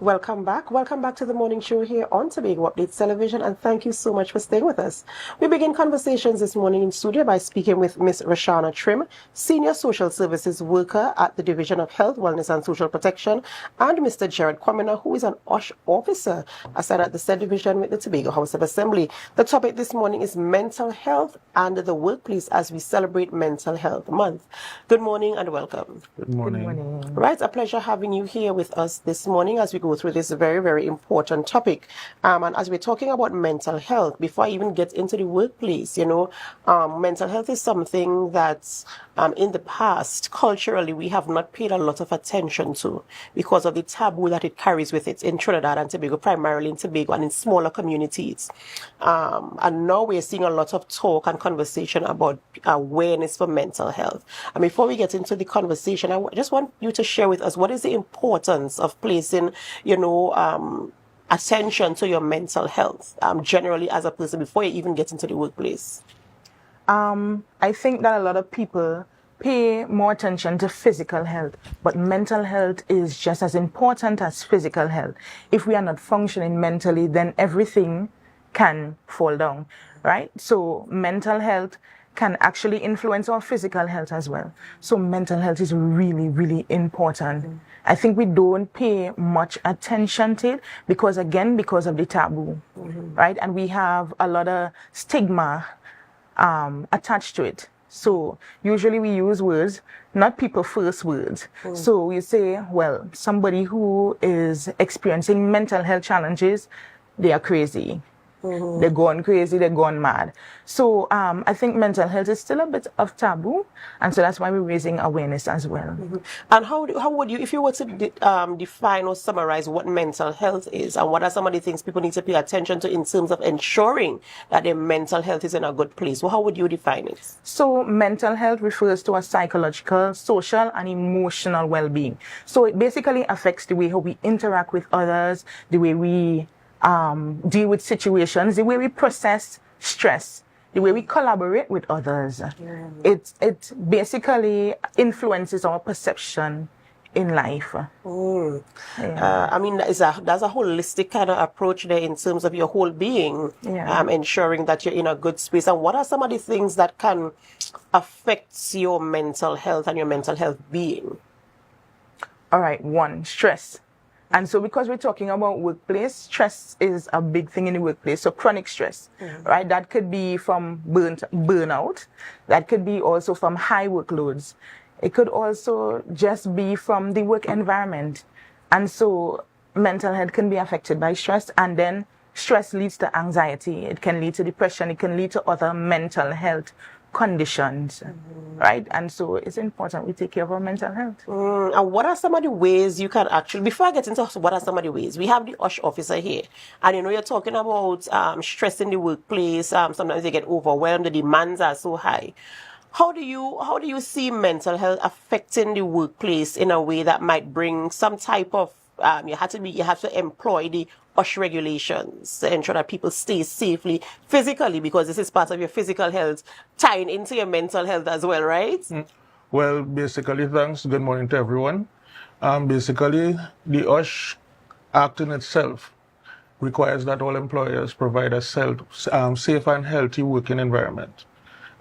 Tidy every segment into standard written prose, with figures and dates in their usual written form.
Welcome back. Welcome back to the morning show here on Tobago Updates Television, and thank you so much for staying with us. We begin conversations this morning in studio by speaking with Ms. Rashana Trim, Senior Social Services Worker at the Division of Health, Wellness and Social Protection, and Mr. 𝗑𝗓𝗏𝗧𝗏, who is an OSH officer assigned at the said division with the Tobago House of Assembly. The topic this morning is mental health and the workplace as we celebrate Mental Health Month. Good morning and welcome. Good morning. Good morning. Right, a pleasure having you here with us this morning as we go through this very, very important topic. And as we're talking about mental health, before I even get into the workplace, mental health is something that in the past, culturally, we have not paid a lot of attention to because of the taboo that it carries with it in Trinidad and Tobago, primarily in Tobago and in smaller communities. And now we're seeing a lot of talk and conversation about awareness for mental health. And before we get into the conversation, I just want you to share with us what is the importance of placing, attention to your mental health, generally as a person before you even get into the workplace. I think that a lot of people pay more attention to physical health, but mental health is just as important as physical health. If we are not functioning mentally, then everything can fall down, right? So mental health can actually influence our physical health as well. So mental health is really, really important. I think we don't pay much attention to it because of the taboo, right? And we have a lot of stigma attached to it. So usually we use words, not people first words. So we say, well, somebody who is experiencing mental health challenges, they are crazy. They're gone crazy, they're gone mad. So I think mental health is still a bit of taboo, and so that's why we're raising awareness as well. And how would you, if you were to define or summarize what mental health is, and what are some of the things people need to pay attention to in terms of ensuring that their mental health is in a good place? Well, how would you define it? So mental health refers to our psychological, social, and emotional well-being. So it basically affects the way how we interact with others, the way we deal with situations, the way we process stress, the way we collaborate with others. It basically influences our perception in life. I mean, that's a holistic kind of approach there in terms of your whole being, ensuring that you're in a good space. And what are some of the things that can affect your mental health and your mental health being? All right, one, stress. And so because we're talking about workplace, stress is a big thing in the workplace. So chronic stress, right? That could be from burnout. That could be also from high workloads. It could also just be from the work environment. And so mental health can be affected by stress. And then stress leads to anxiety. It can lead to depression. It can lead to other mental health conditions, right? And so it's important we take care of our mental health. And what are some of the ways you can actually, before I get into what are some of the ways, we have the OSH officer here, and you're talking about stress in the workplace. Sometimes they get overwhelmed, the demands are so high. How do you see mental health affecting the workplace in a way that might bring some type of you have to employ the OSH regulations to ensure that people stay safely physically, because this is part of your physical health tying into your mental health as well, right? Well, basically, thanks. Good morning to everyone. Basically, the OSH Act in itself requires that all employers provide a safe and healthy working environment.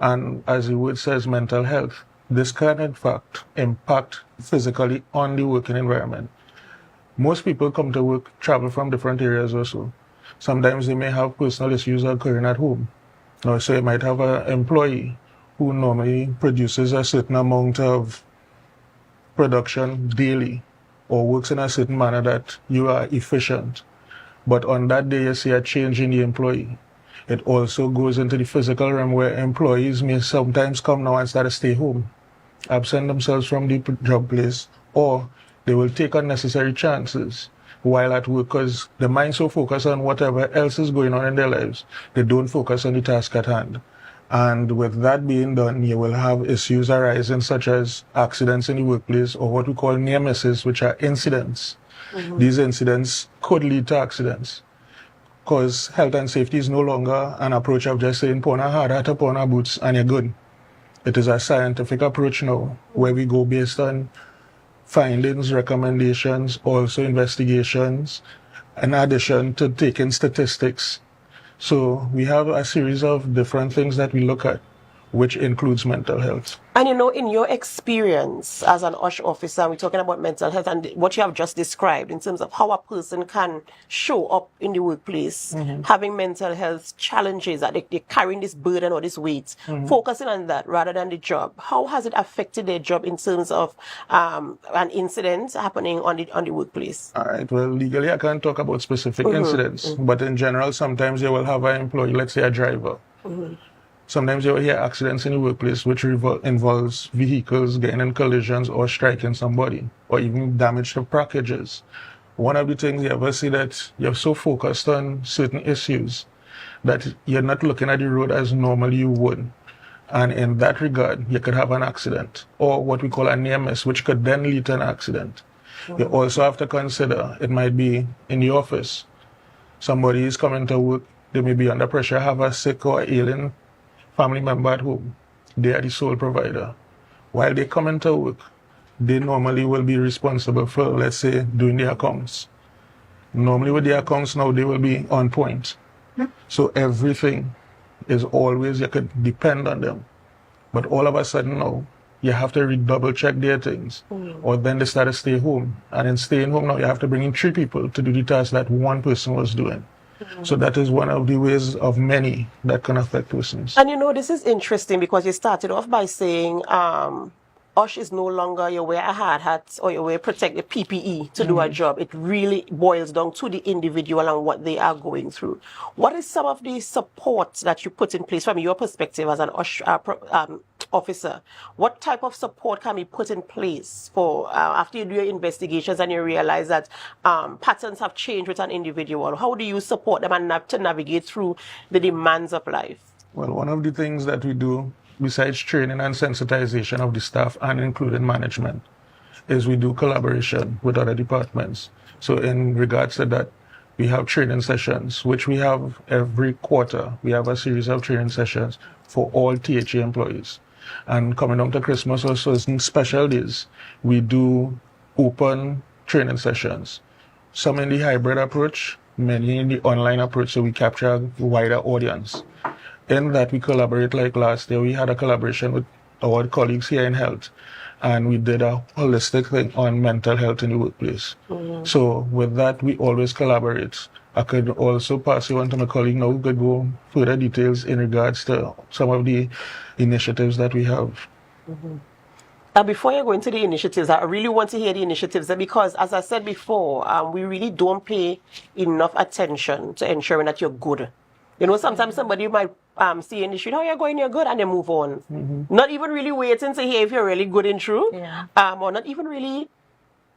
And as the word says, mental health, this can in fact impact physically on the working environment. Most people come to work, travel from different areas also. Sometimes they may have personal issues occurring at home. Now, so you might have an employee who normally produces a certain amount of production daily or works in a certain manner that you are efficient. But on that day, you see a change in the employee. It also goes into the physical realm where employees may sometimes come now and start to stay home, absent themselves from the job place, or they will take unnecessary chances while at work because the mind so focused on whatever else is going on in their lives, they don't focus on the task at hand. And with that being done, you will have issues arising such as accidents in the workplace or what we call near misses, which are incidents. These incidents could lead to accidents because health and safety is no longer an approach of just saying, put on a hard hat, put on our boots, and you're good. It is a scientific approach now where we go based on findings, recommendations, also investigations, in addition to taking statistics. So we have a series of different things that we look at, which includes mental health. And you know, in your experience as an OSH officer, we're talking about mental health and what you have just described in terms of how a person can show up in the workplace, having mental health challenges, that they're carrying this burden or this weight, focusing on that rather than the job. How has it affected their job in terms of an incident happening on the workplace? All right, well, legally I can't talk about specific incidents, but in general, sometimes you will have an employee, let's say a driver. Sometimes you will hear accidents in the workplace which involves vehicles getting in collisions or striking somebody, or even damage to packages. One of the things you ever see that you're so focused on certain issues that you're not looking at the road as normally you would. And in that regard, you could have an accident, or what we call a near miss, which could then lead to an accident. You also have to consider, it might be in the office. Somebody is coming to work, they may be under pressure, have a sick or ailing family member at home. They are the sole provider. While they come into work, they normally will be responsible for, let's say, doing their accounts. Normally with their accounts now, they will be on point. So everything is always, you could depend on them. But all of a sudden now, you have to double check their things. Or then they start to stay home. And in staying home now, you have to bring in 3 people to do the task that one person was doing. So that is one of the ways of many that can affect persons. And you know, this is interesting because you started off by saying OSH is no longer you wear a hard hat or you wear protective PPE to do a job. It really boils down to the individual and what they are going through. What is some of the support that you put in place from your perspective as an OSH officer? What type of support can be put in place for after you do your investigations and you realize that patterns have changed with an individual? How do you support them and to navigate through the demands of life? Well, one of the things that we do, besides training and sensitization of the staff and including management, is we do collaboration with other departments. So in regards to that, we have training sessions, which we have every quarter. We have a series of training sessions for all THA employees. And coming up to Christmas or certain special days, we do open training sessions. Some in the hybrid approach, many in the online approach, so we capture a wider audience. In that we collaborate, like last year, we had a collaboration with our colleagues here in health, and we did a holistic thing on mental health in the workplace. So with that, we always collaborate. I could also pass you on to my colleague now who could go further details in regards to some of the initiatives that we have. Before you go into the initiatives, I really want to hear the initiatives because, as I said before, we really don't pay enough attention to ensuring that you're good. You know, sometimes somebody might see in the street, oh, you're going, you're good, and they move on. Not even really waiting to hear if you're really good and true, or not even really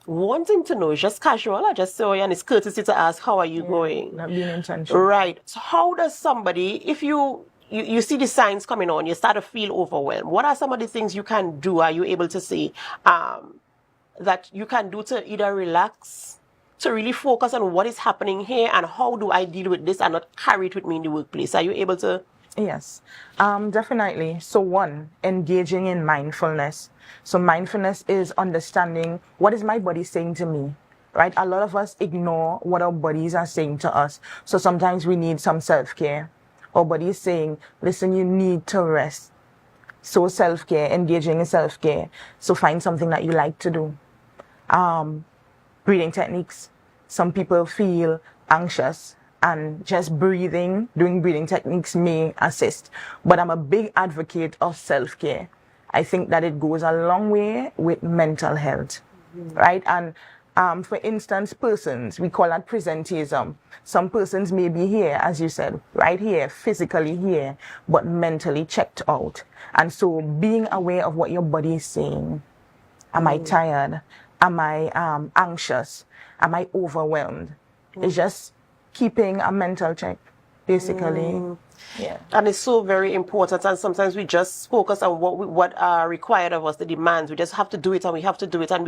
wanting to know. It's just casual. I just say, oh, and it's courtesy to ask, how are you going? Not being intentional. Right. So how does somebody, if you see the signs coming on, you start to feel overwhelmed, what are some of the things you can do? Are you able to say that you can do to either relax, to really focus on what is happening here and how do I deal with this and not carry it with me in the workplace? Are you able to? Yes, definitely. So one, engaging in mindfulness. So mindfulness is understanding what is my body saying to me, right? A lot of us ignore what our bodies are saying to us. So sometimes we need some self-care. Our body is saying, listen, you need to rest. So self-care, engaging in self-care. So find something that you like to do. Breathing techniques. Some people feel anxious and just doing breathing techniques may assist. But I'm a big advocate of self-care. I think that it goes a long way with mental health, right? And for instance, persons, we call that presenteeism. Some persons may be here, as you said, right here, physically here, but mentally checked out. And so being aware of what your body is saying. Am I tired? Am I anxious? Am I overwhelmed? It's just keeping a mental check, basically. Yeah. And it's so very important. And sometimes we just focus on what are required of us, the demands. We just have to do it, and we have to do it, and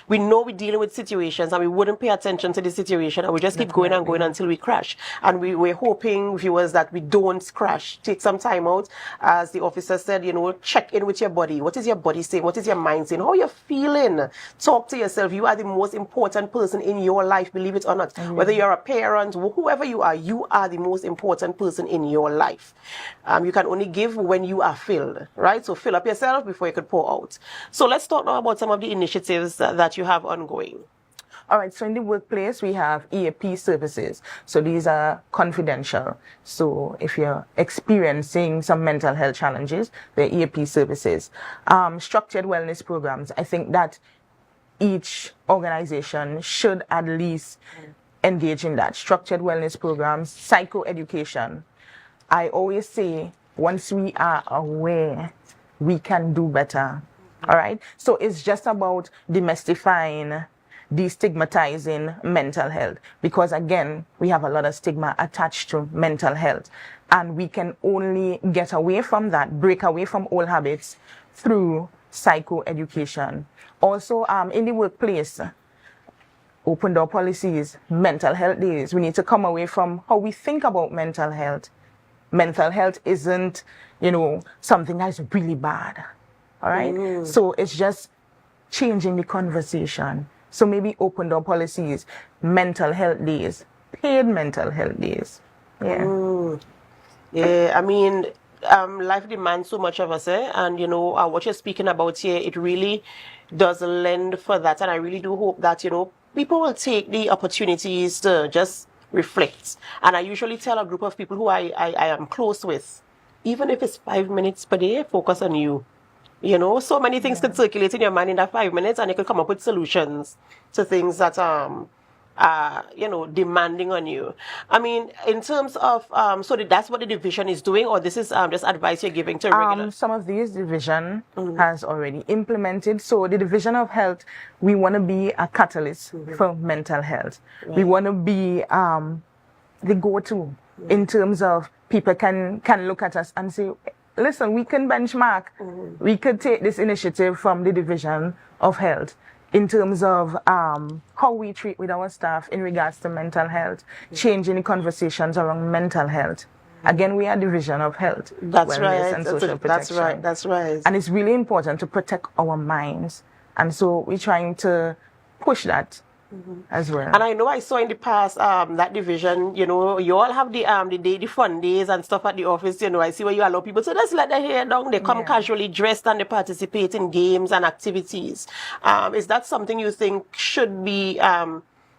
we know we're dealing with situations, and we wouldn't pay attention to the situation, and we just keep going and going until we crash. And we're hoping, viewers, that we don't crash. Take some time out, as the officer said, you know, check in with your body. What is your body saying? What is your mind saying? How are you feeling? Talk to yourself. You are the most important person in your life, believe it or not. Whether you're a parent, whoever you are the most important person in your life. You can only give when you are filled, right? So fill up yourself before you could pour out. So let's talk now about some of the initiatives that you have ongoing. All right, so in the workplace, we have EAP services. So these are confidential. So if you're experiencing some mental health challenges, they're EAP services. Structured wellness programs. I think that each organization should at least engage in that. Structured wellness programs, psychoeducation. I always say, once we are aware, we can do better. All right? So it's just about demystifying, destigmatizing mental health. Because again, we have a lot of stigma attached to mental health. And we can only get away from that, break away from old habits through psychoeducation. Also, in the workplace, open door policies, mental health days. We need to come away from how we think about mental health. Mental health isn't, you know, something that's really bad. All right? So it's just changing the conversation. So maybe open door policies, mental health days, paid mental health days. Yeah. Yeah, I mean, life demands so much of us, and you know, what you're speaking about here, it really does lend for that. And I really do hope that, you know, people will take the opportunities to just reflect. And I usually tell a group of people who I am close with, even if it's 5 minutes per day, focus on you. You know, so many things could circulate in your mind in that 5 minutes, and you could come up with solutions to things that you know, demanding on you. I mean, in terms of so that's what the division is doing, or this is just advice you're giving to regular? Some of these division has already implemented. So the division of health, we want to be a catalyst for mental health. We want to be the go-to in terms of people can look at us and say, listen, we can benchmark. We could take this initiative from the division of health in terms of how we treat with our staff in regards to mental health, changing the conversations around mental health. Again, we are division of health, wellness, and social protection. That's right. And it's really important to protect our minds. And so we're trying to push that as well. And I know I saw in the past that division, you know, you all have the fun days and stuff at the office, you know. I see where you allow people to just let their hair down. They come casually dressed and they participate in games and activities. Is that something you think should be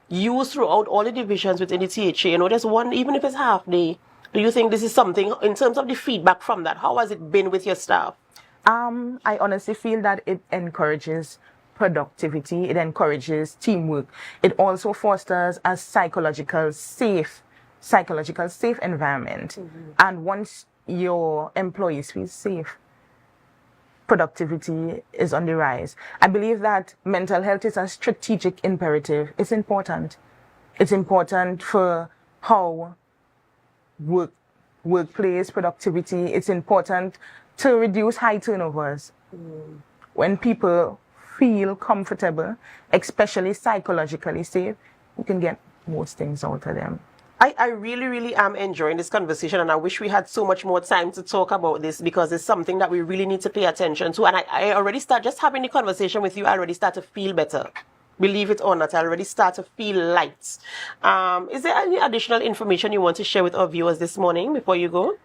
used throughout all the divisions within the THA? You know, there's one, even if it's half day. Do you think this is something, in terms of the feedback from that, how has it been with your staff? I honestly feel that it encourages productivity, it encourages teamwork. It also fosters a psychological safe environment. And once your employees feel safe, productivity is on the rise. I believe that mental health is a strategic imperative. It's important. It's important for how workplace productivity. It's important to reduce high turnovers. When people feel comfortable, especially psychologically safe, you can get most things out of them. I really am enjoying this conversation, and I wish we had so much more time to talk about this, because it's something that we really need to pay attention to. And I already start just having the conversation with you. I already start to feel better. Believe it or not, I already start to feel light. Is there any additional information you want to share with our viewers this morning before you go?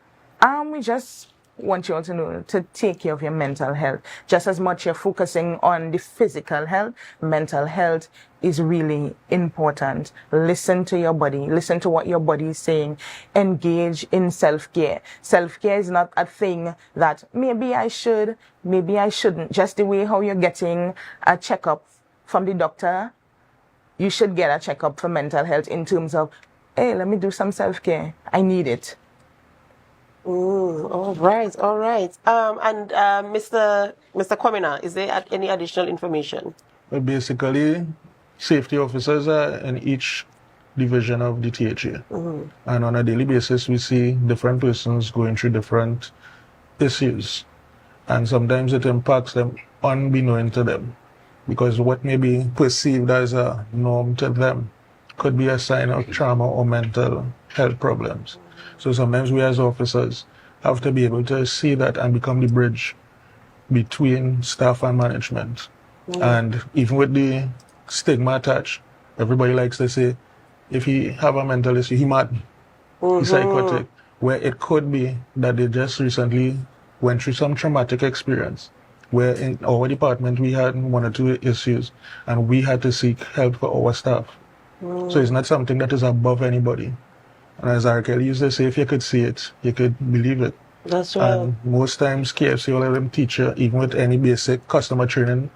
We just want you all to know to take care of your mental health. Just as much you're focusing on the physical health, mental health is really important. Listen to your body. Listen to what your body is saying. Engage in self-care. Self-care is not a thing that maybe I should, maybe I shouldn't. Just the way how you're getting a checkup from the doctor, you should get a checkup for mental health in terms of, hey, let me do some self-care. I need it. All right. And Mr. Kwamina, is there any additional information? Basically, safety officers in each division of the DHA. And on a daily basis, we see different persons going through different issues. And sometimes it impacts them unbeknown to them, because what may be perceived as a norm to them could be a sign of trauma or mental health problems. So sometimes we as officers have to be able to see that and become the bridge between staff and management. And even with the stigma attached, everybody likes to say, if he have a mental issue, he mad, he's psychotic. Where it could be that they just recently went through some traumatic experience, where in our department we had 1 or 2 issues and we had to seek help for our staff. So it's not something that is above anybody. And as R. Kelly used to say, if you could see it, you could believe it. That's right. And most times KFC will let them teach you, even with any basic customer training,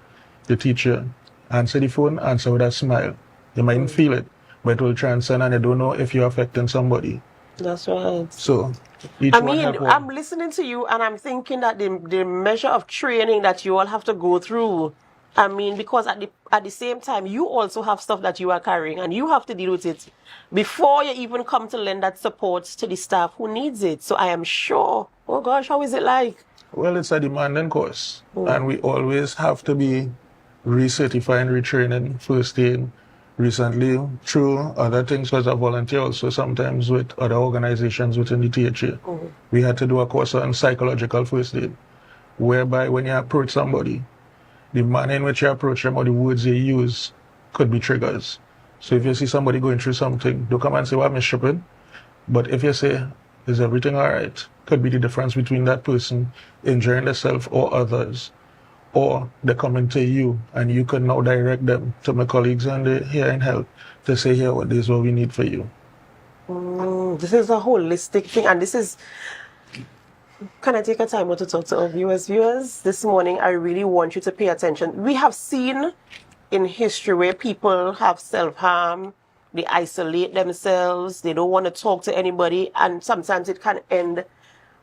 the teacher answer the phone, answer with a smile. You mightn't feel it, but it will transcend and you don't know if you're affecting somebody. That's right. So each I one mean, have one. I'm listening to you and I'm thinking that the measure of training that you all have to go through, I mean, because at the same time, you also have stuff that you are carrying and you have to deal with it before you even come to lend that support to the staff who needs it. So I am sure, oh gosh, how is it like? Well, it's a demanding course, and we always have to be recertifying, retraining, first aid. Recently, through other things, because I volunteer also sometimes with other organizations within the THA, we had to do a course on psychological first aid, whereby when you approach somebody, the manner in which you approach them or the words you use could be triggers. So if you see somebody going through something, don't come and say, well, I'm tripping. But if you say, is everything all right? Could be the difference between that person injuring themselves or others. Or they're coming to you and you can now direct them to my colleagues and here in health to say, here, what is what we need for you. This is a holistic thing, and this is... Can I take a time out to talk to our viewers? This morning, I really want you to pay attention. We have seen in history where people have self-harm, they isolate themselves, they don't want to talk to anybody, and sometimes it can end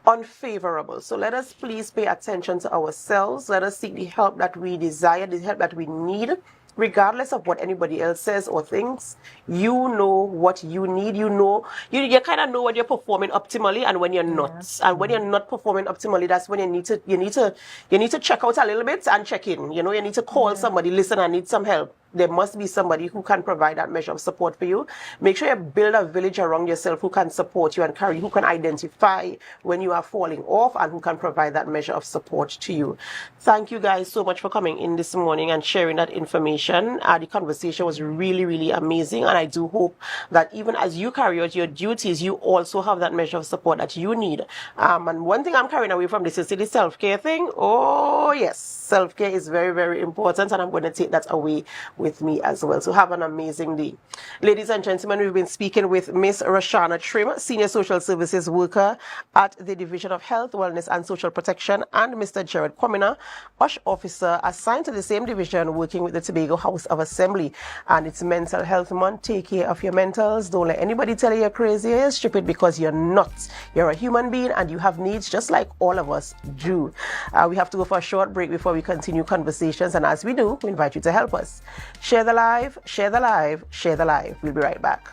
unfavorable. So let us please pay attention to ourselves. Let us seek the help that we desire, the help that we need, regardless of what anybody else says or thinks. You know what you need. You know, you kind of know when you're performing optimally and when you're not. And when you're not performing optimally, that's when you need to check out a little bit and check in. You know, you need to call somebody. Listen, I need some help. There must be somebody who can provide that measure of support for you. Make sure you build a village around yourself who can support you and carry, who can identify when you are falling off and who can provide that measure of support to you. Thank you guys so much for coming in this morning and sharing that information. The conversation was really, really amazing, and I do hope that even as you carry out your duties, you also have that measure of support that you need. And one thing I'm carrying away from this is the self-care thing. Oh yes, self-care is very, very important, and I'm going to take that away with me as well. So have an amazing day. Ladies and gentlemen, we've been speaking with Miss Roshana Trim, Senior Social Services Worker at the Division of Health, Wellness and Social Protection, and Mr. 𝗏𝗏𝗏𝗏𝗏𝗏𝗏, USH Officer assigned to the same division, working with the Tobago House of Assembly. And it's Mental Health Month. Take care of your mentals. Don't let anybody tell you you're crazy or you're stupid, because you're not. You're a human being and you have needs just like all of us do. We have to go for a short break before we continue conversations, and as we do, we invite you to help us. Share the live, share the live, share the live. We'll be right back.